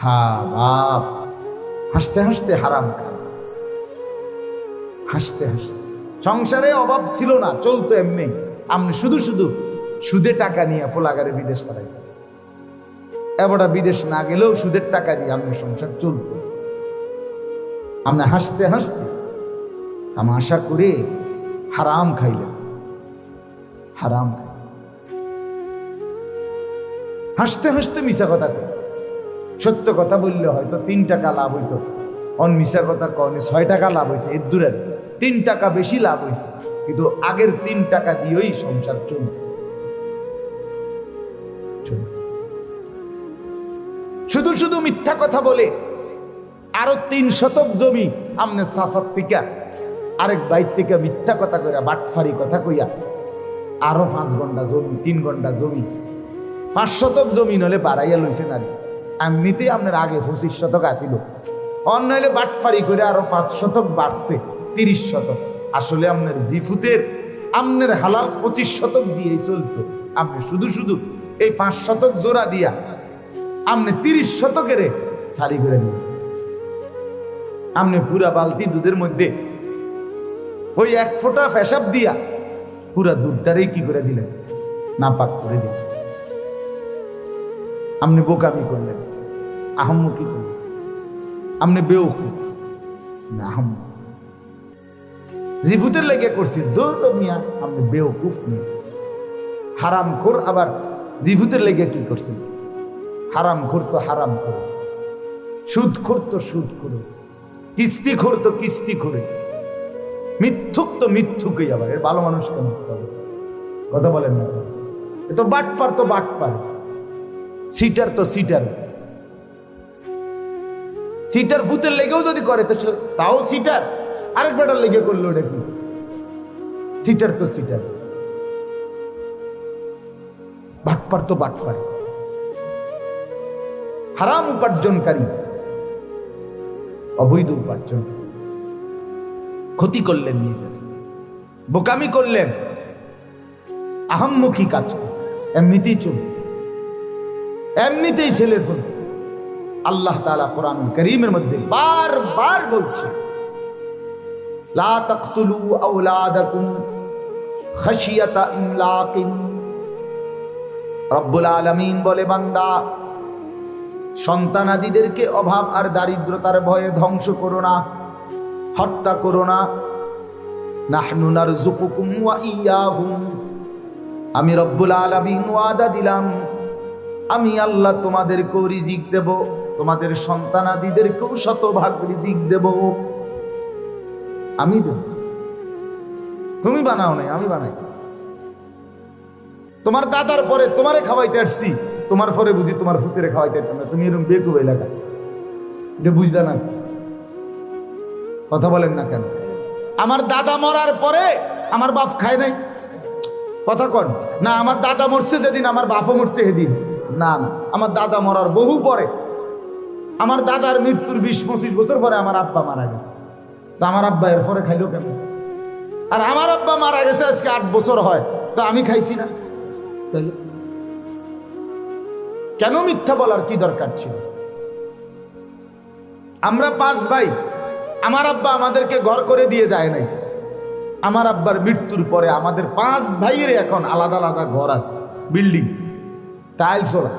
হা বাপ, হাসতে হাসতে হারাম খায়, হাসতে হাসতে। সংসারে অভাব ছিল না, চলতো এমনি। আপনি শুধু শুধু সুদে টাকা নিয়ে ফোলাগারে বিদেশ পাঠাইছেন। এবারটা বিদেশ না গেলেও সুদের টাকা দিয়ে আপনার সংসার চলত। আপনি হাসতে হাসতে আমি আশা করি হারাম খাইলেন, হারাম খাই হাসতে হাসতে মিশা কথা কই। সত্য কথা বললে হয়তো 3 টাকা লাভ হইতো, অন মিশা কথা কনে 6 টাকা লাভ হয়েছে। এর দূরের 3 টাকা বেশি লাভ হয়েছে, কিন্তু আগের 3 টাকা দিয়েই সংসার চলত। শুধু শুধু মিথ্যা কথা বলে আরো 3 শতক জমি আমনে চাচার থেকে আরেক বাইর থেকে মিথ্যা কথা কইরা, বাটফারি কথা কইয়া আরো 5 ঘন্টা জমি, 3 ঘন্টা জমি, 5 শতক জমি নলে বাড়াইয়া লইছে নারী। এমনিতেই আপনার আগে 25 শতক আসিল, অন্য হইলে বাটফারি করে আরো 5 শতক বাড়ছে 30 শতক। আসলে আপনার জিফুতের আপনার হালাল 25 শতক দিয়েই চলতো। আপনি শুধু শুধু এই 5 শতক জোড়া দিয়া আপনি 30 শতকের সারি করে নিন। আপনি পুরা বালতি দুধের মধ্যে ওই 1 ফোঁটা পেশাব দিয়া পুরা দুধটারেই কি করে দিলেন, নাপাক করে দিলেন। আপনি বোকামি করলেন, আহম্মকি করলেন, আপনি বেওকুফ না আহম্ম। জিফুতের লেগে করছি দৌড় মিয়া, আপনি বেওকুফ নিয়ে হারাম খোর। আবার জিফুতের লেগে কি করছেন? হারাম খোর তো হারাম খোর, সুদ খোর তো সুদ খোর, কিস্তি খোর তো কিস্তি খোরে, মিথ্যুক তো মিথ্যুকই। আবার এর ভালো মানুষ কেন কথা বলেন না? এ তো বাটপার তো বাটপার, সিটার তো সিটার। সিটার ভূতের লেগেও যদি করে তো তাও সিটার, আরেক বেটার লেগে করলো ওটা কি? সিটার তো সিটার, বাটপার তো বাটপার, হারাম উপার্জনকারী, অবৈধ উপার্জন। ক্ষতি করলেন নিজের, বোকামি করলেন, আহম্মুখী কাজ করলেন। এমনিতেই চলবে, এমনিতেই ছেলে ফেলছে। আল্লাহ তাআলা কোরআনুল কারীমের মধ্যে বারবার বলছে, লা তাকতুলু আওলাদাকুম খাশিয়াতা ইমলাকিন। রব্বুল আলামিন বলে, বান্দা সন্তানাদিদেরকে অভাব আর দারিদ্রতার ভয়ে ধ্বংস করো না, হত্যা করো না। নাহনু নারযুকুকুম ওয়া ইয়্যাহুম, আমি রব্বুল আলামিন ওয়াদা দিলাম, আমি আল্লাহ তোমাদেরকেও রিজিক দেব, তোমাদের সন্তানাদিদেরকেও শতভাগ রিজিক দেব। আমি দেব, তুমি বানাও নাই, আমি বানাইছি। তোমার দাদার পরে তোমারে খাওয়াইতে আসছি, তোমার পরে বুঝি তোমার ফুতেরে খাওয়াইতে পারতাম না। তুমি এরকম বেকুব এলাকা, এটা বুঝলে না? কথা বলেন না কেন? আমার দাদা মরার পরে আমার বাপ খায় নাই, কথা কন না? আমার দাদা মরছে যেদিন আমার বাপও মরছে সেদিন, না না, আমার দাদা মরার বহু পরে, আমার দাদার মৃত্যুর 20-25 বছর পরে আমার আব্বা মারা গেছে। তো আমার আব্বা এর পরে খাইলো কেন? আর আমার আব্বা মারা গেছে আজকে 8 বছর হয়, তো আমি খাইছি না। তাইলে কেন মিথ্যা বলার কি দরকার ছিল? আমরা 5 ভাই, আমার আব্বা আমাদেরকে ঘর করে দিয়ে যায় নাই। আমার আব্বার মৃত্যুর পরে আমাদের 5 ভাইয়ের এখন আলাদা আলাদা ঘর আছে, বিল্ডিং, টাইলস ওরা,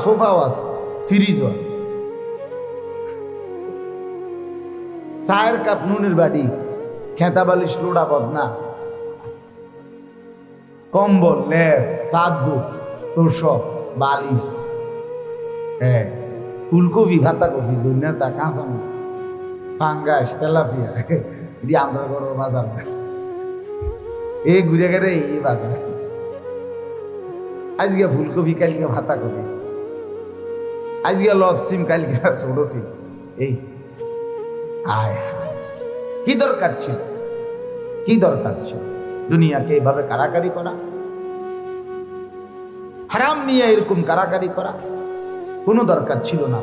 সোফাও আছে, ফ্রিজও আছে, চায়ের কাপ, নুনের বাড়ি, খেতা বালিশ, লোড়া বদনা, কম্বল, লেপ, চাদর, তোষক, বালিশ, হ্যাঁ, ফুলকপি, বাঁধাকপি, ধনিয়া, কাঁচামরিচ, পাঙ্গাস, তেলাপিয়া, এটি আমরা বড় বাজার না, এই ঘুরে গেলে এই বাজার। আজকে ফুলকপি, কালকে বাঁধাকপি, আজকে লত সিম, কালকে ছোট সিম। এই আয়, কি দরকার ছিল? কি দরকার ছিল দুনিয়াকে এইভাবে কারাকারি করা, হারাম নিয়ে এরকম কারাকারি করা? কোনো দরকার ছিল না।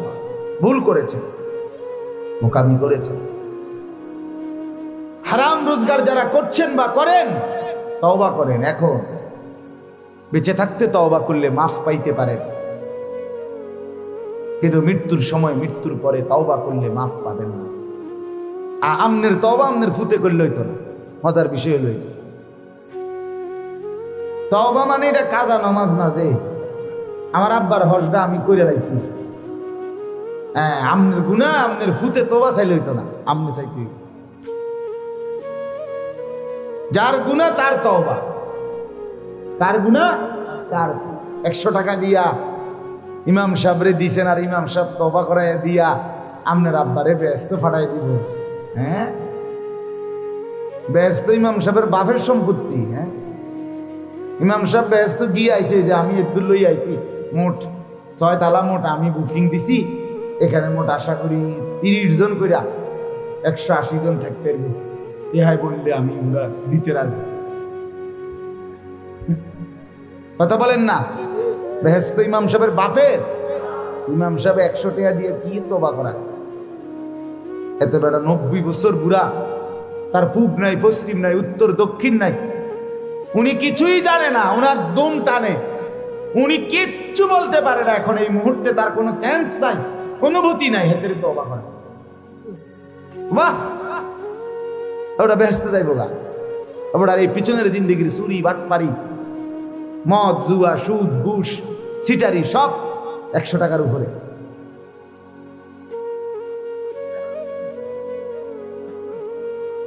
ভুল করেছে, বোকামি করেছে। হারাম রোজগার যারা করছেন বা করেন, তওবা করেন। এখন বেঁচে থাকতে তওবা করলে মাফ পাইতে পারেন। কিন্তু মৃত্যুর সময়, মৃত্যুর পরে তওবা করলে মাফ পাবেন না। আমনের তওবা আমনের ফুতে করলে হইতো না। মজার বিষয় হইল এটা। তওবা মানে এটা কাজা নামাজ না যে আমার আব্বার হজটা আমি করে রাখছি, হ্যাঁ আমনের গুনাহ আমনের ফুতে তওবা চাইলে হইতো না, আমনে চাইতে যার গুনাহ তার তওবা, তার গুনাহ তার। 100 টাকা দিয়া ইমাম সাহেবরে দিছেন আর ইমাম সাহেব তওবা করায় দিয়া আমনের আব্বারে বেহেশতে ফাটাই দিব। হ্যাঁ বেহেশত ইমাম সাহেবের বাপের সম্পত্তি। হ্যাঁ ইমাম সাহেব বেহেশত গিয়ে আইছে যে আমি একটু লই আইছি, মোট 6 তালা মোট আমি বুকিং দিছি, এখানে মোট আশা করি 30 জন কইরা 180 জন থাকতে পারবে। ইহাই বললে আমি ওরা দিতে রাজি। কথা বলেন না? বেহেশত ইমাম সাহেবের বাপের। ইমাম সাহেব 100 টাকা দিয়ে কি তওবা করা? এত বেটা 90 বছর বুড়া, তার পূব নাই পশ্চিম নাই উত্তর দক্ষিণ নাই, উনি কিছুই জানে না, ওনার দম টানে, উনি কিচ্ছু বলতে পারে না এখন এই মুহূর্তে, তার কোনো সেন্স নাই, অনুভূতি নাই, হেতের তওবা করা। বাহ, ওটা বেহেশতে যাইবো গা। ওটা এই পিছনের জিন্দেগির চুরি বাটপারি মদ জুয়া সুদ ঘুষ সিটারি সব 100 টাকার উপরে।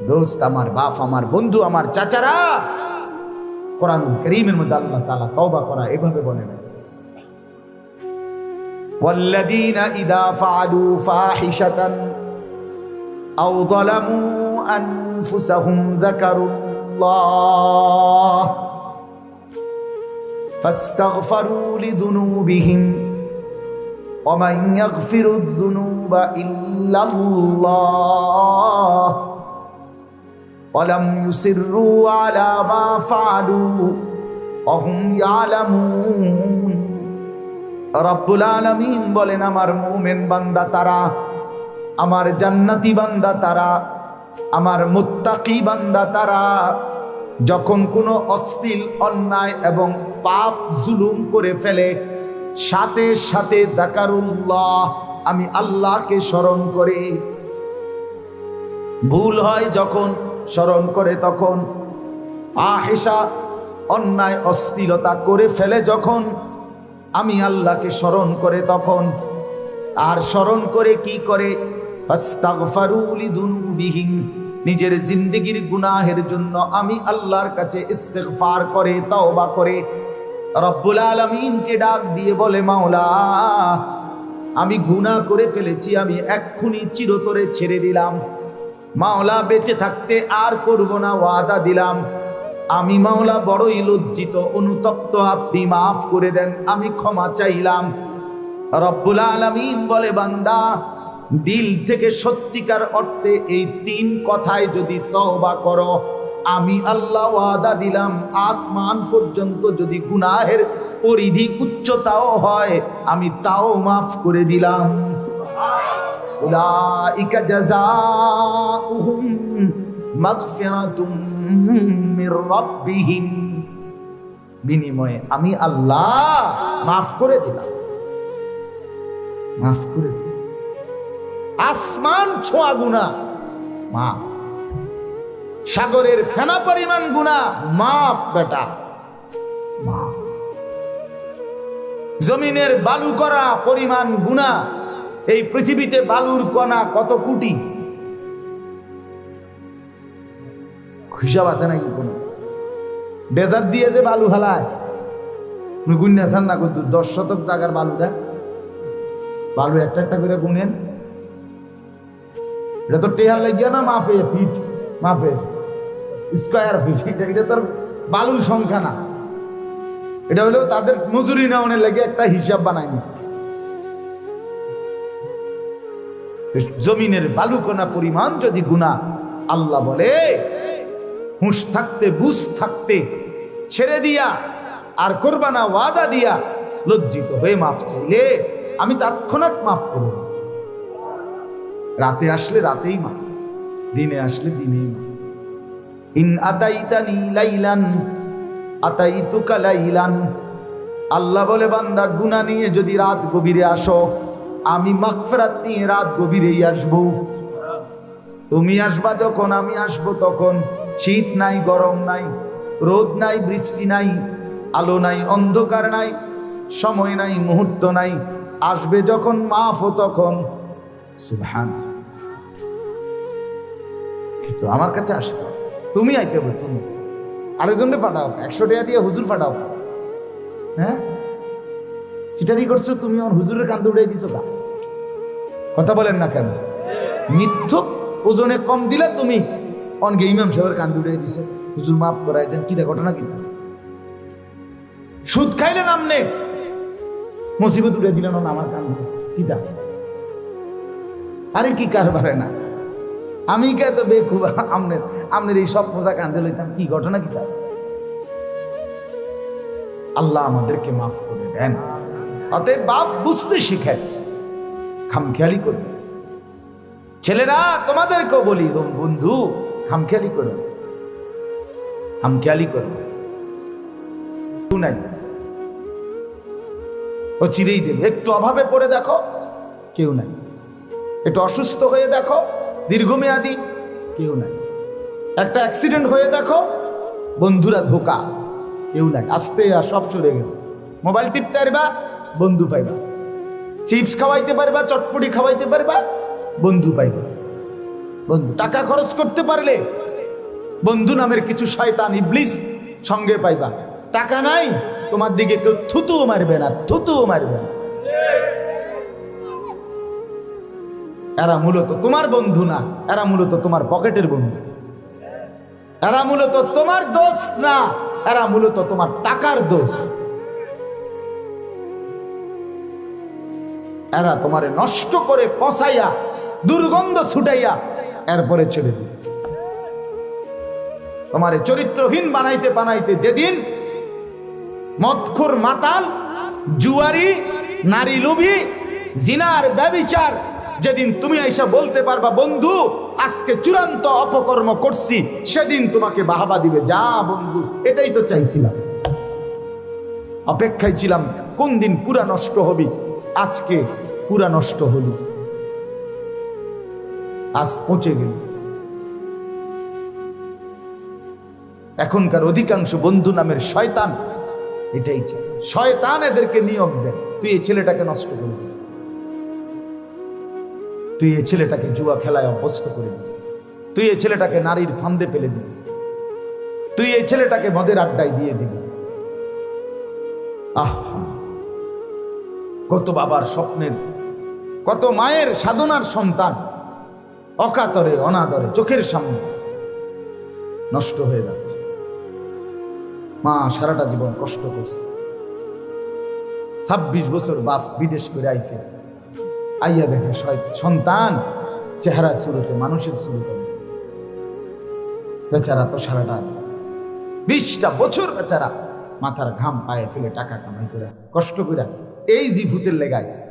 দোস্ত আমার, বাপ আমার, বন্ধু আমার, চাচারা, কোরআনুল কারীমের মধ্যে আল্লাহ তাআলা তওবা করা এভাবে বলেন, ওয়াল্লাযীনা ইযা ফাআলু ফাহিশাতান আও যালামু আনফুসাহুম যাকারুল্লাহ ফাস্তাগফারু লিযুনুবিহিম ওয়া মান ইয়াগফিরুয যুনুবা ইল্লাল্লাহ ওয়ালাম ইউসিররু আলা মা ফাআলু ওয়া হুম ইয়ালামুন। রব্বুল আলামিন বলেন, আমার মুমিন বান্দা তারা, আমার জান্নাতি বান্দা তারা, আমার মুত্তাকি বান্দা তারা যখন কোনো অশ্লীল অন্যায় এবং পাপ জুলুম করে ফেলে, সাথে সাথে যাকারুল্লাহ, আমি আল্লাহকে স্মরণ করে। ভুল হয় যখন স্মরণ করে তখন, ফাহিশা অন্যায় অশ্লীলতা করে ফেলে যখন, আমি আল্লাহকে স্মরণ করে তখন। আর স্মরণ করে কি করে? ফাস্তাগফারু লিযুনুবিহিম, নিজের জিন্দেগির গুনাহের জন্য আমি আল্লাহর কাছে ইস্তিগফার করে, তওবা করে। রব্বুল আলামিনকে ডাক দিয়ে বলে, মাওলা আমি গুনাহ করে ফেলেছি, আমি এক্ষুনি চিরতরে ছেড়ে দিলাম। মাওলা বেঁচে থাকতে আর করব না, ওয়াদা দিলাম। আমি মাওলা বড়ই লজ্জিত, অনুতপ্ত, আপনি মাফ করে দেন, আমি ক্ষমা চাইলাম। রব্বুল আলামিন বলে, বান্দা দিল থেকে সত্যিকার অর্থে এই 3 কথায় যদি তওবা করো, আমি আল্লাহ ওয়াদা দিলাম, আসমান পর্যন্ত যদি গুনাহের পরিধি উচ্চতাও হয়, আমি তাও মাফ করে দিলাম। উলাইকা জাযাউহুম মাগফিরাতুম মির রাব্বিহিম, বিনিময়ে আমি আল্লাহ মাফ করে দিলাম, মাফ করে দিলাম। আসমান ছোঁয়া গুনাহ মাফ, সাগরের ফেনা পরিমাণ গুনাহ মাফ, বেটা মাফ। জমিনের বালু করা পরিমাণ গুনাহ, এই পৃথিবীতে বালুর কণা কত কোটি, হিসাব আছে নাকি? কোন ডেজার্ট দিয়ে যে বালু হালায়, গুন্যাসান না কত 10 শতক জায়গার বালুটা, বালু একটা একটা করে গুনেন, এটা তো টেহার লাগিয়া না, মাপে ফিট, মাপে স্কয়ার ফিট, এটা তোর বালুর সংখ্যা না, এটা হলো তাদের মজুরি নেওয়ার লাগে একটা হিসাব বানাই নিছে। জমিনের বালুকণা পরিমাণ যদি গুনাহ, আল্লাহ বলে হুঁশ থাকতে বুঝ থাকতে ছেড়ে দিয়া আর করবা না, ওয়াদা দিয়া লজ্জিত হয়ে মাফ চাইলে আমি তৎক্ষণাৎ মাফ করব। রাতে আসলে রাতেই মাফ, দিনে আসলে দিনেই মাফ। ইন আতাইতানি লাইলান আতাইতুকা লাইলান, আল্লাহ বলে বান্দা গুনাহ নিয়ে যদি রাত গভীরে আসো, আমি মাগফিরাত নিয়ে রাত গভীরেই আসবো। তুমি আসবা যখন আমি আসবো তখন। শীত নাই, গরম নাই, রোদ নাই, বৃষ্টি নাই, আলো নাই, অন্ধকার নাই, সময় নাই, মুহূর্ত নাই। আসবে যখন মাফও তখন। সুবহানাল্লাহ। তো আমার কাছে আসতে হবে, তুমি আইতে হবে। তুমি আরেকজনকে পাঠাও, 100 টাকা দিয়ে হুজুর পাঠাও। হ্যাঁ, চিটারি করছো তুমি, আমার হুজুরের কান্দে উড়াই দিছো। কথা বলেন না কেন? মিথ্যক ওজনে কম দিলে তুমি অনগে ইমাম সাহেবের কান্দে উড়াই দিছো, হুজুর মাফ করাই দেন। কি ঘটনা কি? সুদ খাইলেন আমনে, মুসিবত উড়ে দিলেন না আমার কান্দে। কি দা? আরে কি কারবারে না, আমি কে তো বেকুব আমনের এই সব পোজা কান্দে লইতাম। কি ঘটনা কি? আল্লাহ আমাদেরকে মাফ করে দেন। অতএব বাপ বুঝতে শিখেন, খামখেয়ালি করবে। ছেলেরা তোমাদেরকেও বলি, বন্ধু খামখেয়ালি করো, খামখেয়ালি করো। নাই ও চিরেই দেবে। একটু অভাবে পড়ে দেখো, কেউ নাই। একটু অসুস্থ হয়ে দেখো, দীর্ঘমেয়াদী, কেউ নাই। একটা অ্যাক্সিডেন্ট হয়ে দেখো, বন্ধুরা ধোকা, কেউ নাই। আস্তে আর সব চলে গেছে। মোবাইল টিপতে পারবা, বন্ধু পাইবা। চিপস খাওয়াইতে পারবা, চটপটি খাওয়াইতে পারবা, বন্ধু পাইবা। বন্ধু টাকা খরচ করতে পারলে বন্ধু নামের কিছু শয়তান ইবলিস সঙ্গে পাইবা। টাকা নাই, তোমার দিকে কেউ থুতু মারবে না, থুতু মারবে না। এরা মূলত তোমার বন্ধু না, এরা মূলত তোমার পকেটের বন্ধু। এরা মূলত তোমার দোস্ত না, এরা মূলত তোমার টাকার দোস্ত। এরা তোমারে নষ্ট করে পচাইয়া, দুর্গন্ধ ছুটাইয়া এরপরে ছেড়ে দিবে। তোমারে চরিত্রহীন বানাইতে বানাইতে যেদিন মদখোর, মাতাল, জুয়ারি, নারী লোভী, জিনার ব্যভিচার, যেদিন তুমি আইসা বলতে পারবা বন্ধু আজকে চূড়ান্ত অপকর্ম করছি, সেদিন তোমাকে বাহাবা দিবে। যা বন্ধু, এটাই তো চাইছিলাম, অপেক্ষায় ছিলাম কোন দিন পুরা নষ্ট হবি। আজকে পুরা নষ্ট হলি, আজ পৌঁছে গেল। এখনকার অধিকাংশ বন্ধু নামের শয়তান এটাই চায়। শয়তান এদেরকে নিয়ম দেয়, তুই এই ছেলেটাকে নষ্ট করে দিবি, তুই এই ছেলেটাকে জুয়া খেলায় অভ্যস্ত করে দিবি, তুই এই ছেলেটাকে নারীর ফান্দে ফেলে দিবি, তুই এই ছেলেটাকে মদের আড্ডায় দিয়ে দিবি। আহা, কত বাবার স্বপ্নের, কত মায়ের সাধনার সন্তান অকাতরে অনাদরে চোখের সামনে নষ্ট হয়ে যাচ্ছে। মা সারাটা জীবন কষ্ট করছে, 26 বছর বাপ বিদেশ করে আইছে, আইয়া দেখে সন্তান চেহারা শুরুতে মানুষের শুরুতে। বেচারা তো সারাটা 20টা বছর বেচারা মাথার ঘাম পায়ে ফেলে টাকা কামাই করে কষ্ট করে এই জিভুতের লেগাইছে।